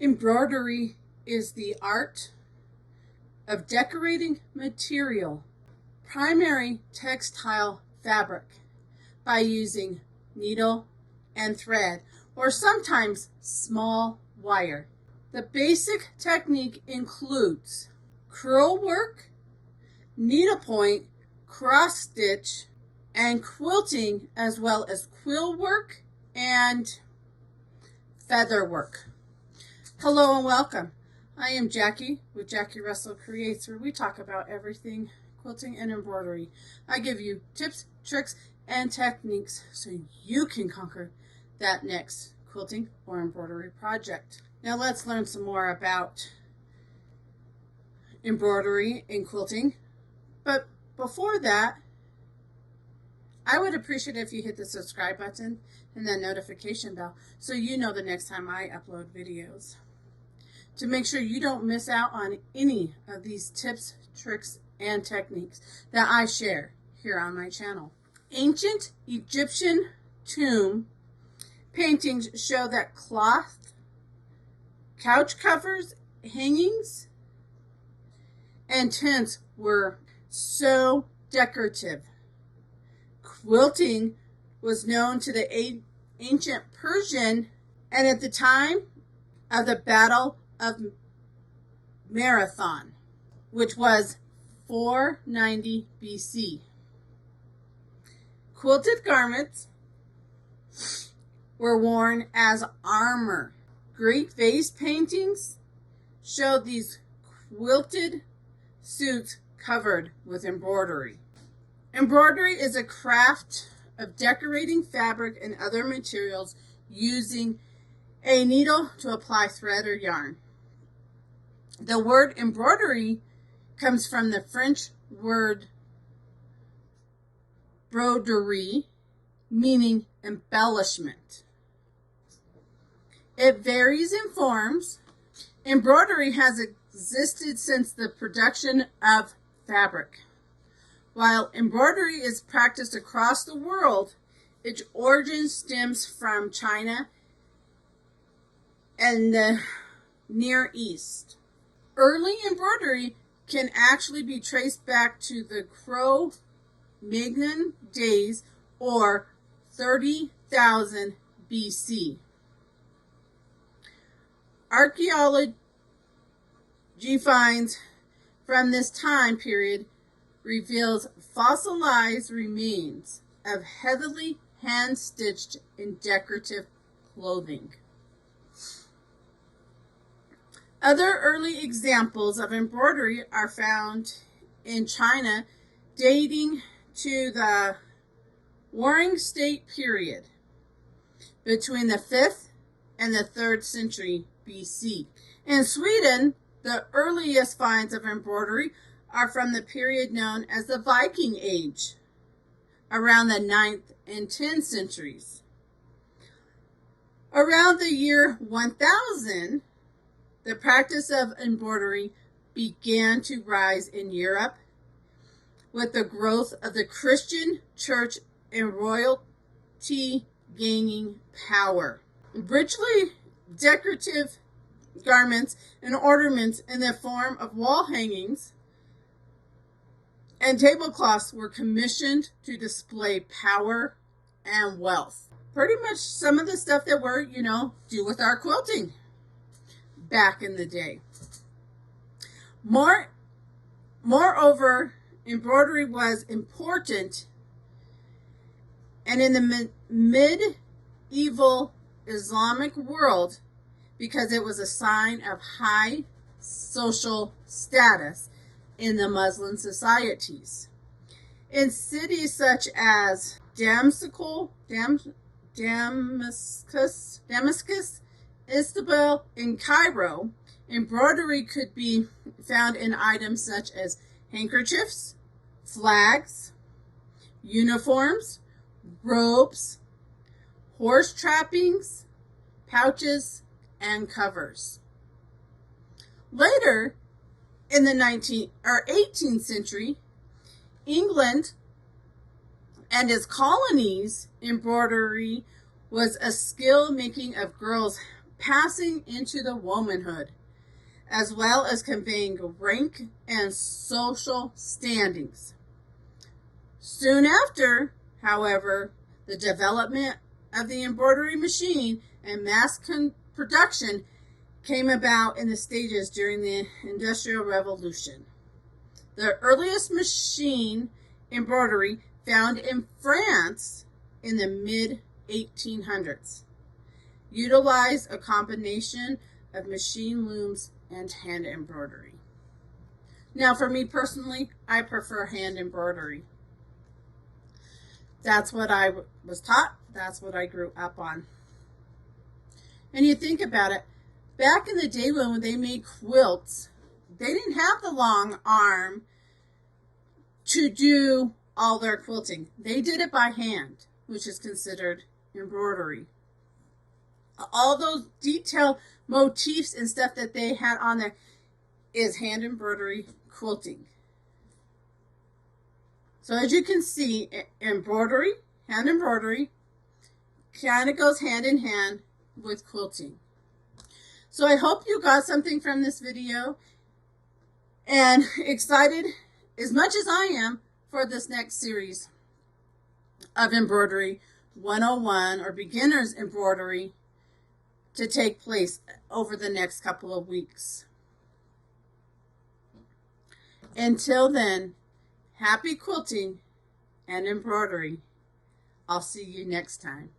Embroidery is the art of decorating material, primary textile fabric, by using needle and thread, or sometimes small wire. The basic technique includes crewel work, needlepoint, cross stitch, and quilting, as well as quill work and feather work. Hello and welcome. I am Jackie with Jackie Russell Creates, where we talk about everything quilting and embroidery. I give you tips, tricks, and techniques so you can conquer that next quilting or embroidery project. Now let's learn some more about embroidery and quilting. But before that, I would appreciate if you hit the subscribe button and that notification bell so you know the next time I upload videos, to make sure you don't miss out on any of these tips, tricks, and techniques that I share here on my channel. Ancient Egyptian tomb paintings show that cloth, couch covers, hangings, and tents were so decorative. Quilting was known to the ancient Persian, and at the time of the Battle of Marathon, which was 490 BC. Quilted garments were worn as armor. Greek vase paintings showed these quilted suits covered with embroidery. Embroidery is a craft of decorating fabric and other materials using a needle to apply thread or yarn. The word embroidery comes from the French word broderie, meaning embellishment. It varies in forms. Embroidery has existed since the production of fabric. While embroidery is practiced across the world, its origin stems from China and the Near East. Early embroidery can actually be traced back to the Cro-Magnon days, or 30,000 BC. Archaeology finds from this time period reveals fossilized remains of heavily hand-stitched and decorative clothing. Other early examples of embroidery are found in China, dating to the Warring State period between the 5th and the 3rd century BC. In Sweden, the earliest finds of embroidery are from the period known as the Viking Age, around the 9th and 10th centuries. Around the year 1000, the practice of embroidery began to rise in Europe with the growth of the Christian church and royalty gaining power. Richly decorative garments and ornaments in the form of wall hangings and tablecloths were commissioned to display power and wealth. Pretty much some of the stuff that we're, do with our quilting back in the day. Moreover, embroidery was important, and in the medieval Islamic world, because it was a sign of high social status in the Muslim societies. In cities such as Damascus, Istanbul, and Cairo, embroidery could be found in items such as handkerchiefs, flags, uniforms, robes, horse trappings, pouches, and covers. Later, in the 18th century, England and its colonies, embroidery was a skill making of girls' passing into the womanhood, as well as conveying rank and social standings. Soon after, however, the development of the embroidery machine and mass production came about in the stages during the Industrial Revolution. The earliest machine embroidery found in France in the mid-1800s utilized a combination of machine looms and hand embroidery. Now, for me personally, I prefer hand embroidery. That's what I was taught. That's what I grew up on. And you think about it, back in the day when they made quilts, they didn't have the long arm to do all their quilting. They did it by hand, which is considered embroidery. All those detailed motifs and stuff that they had on there is hand embroidery quilting. So as you can see, embroidery, hand embroidery, kind of goes hand in hand with quilting. So I hope you got something from this video and excited as much as I am for this next series of Embroidery 101 or Beginner's Embroidery to take place over the next couple of weeks. Until then, happy quilting and embroidery. I'll see you next time.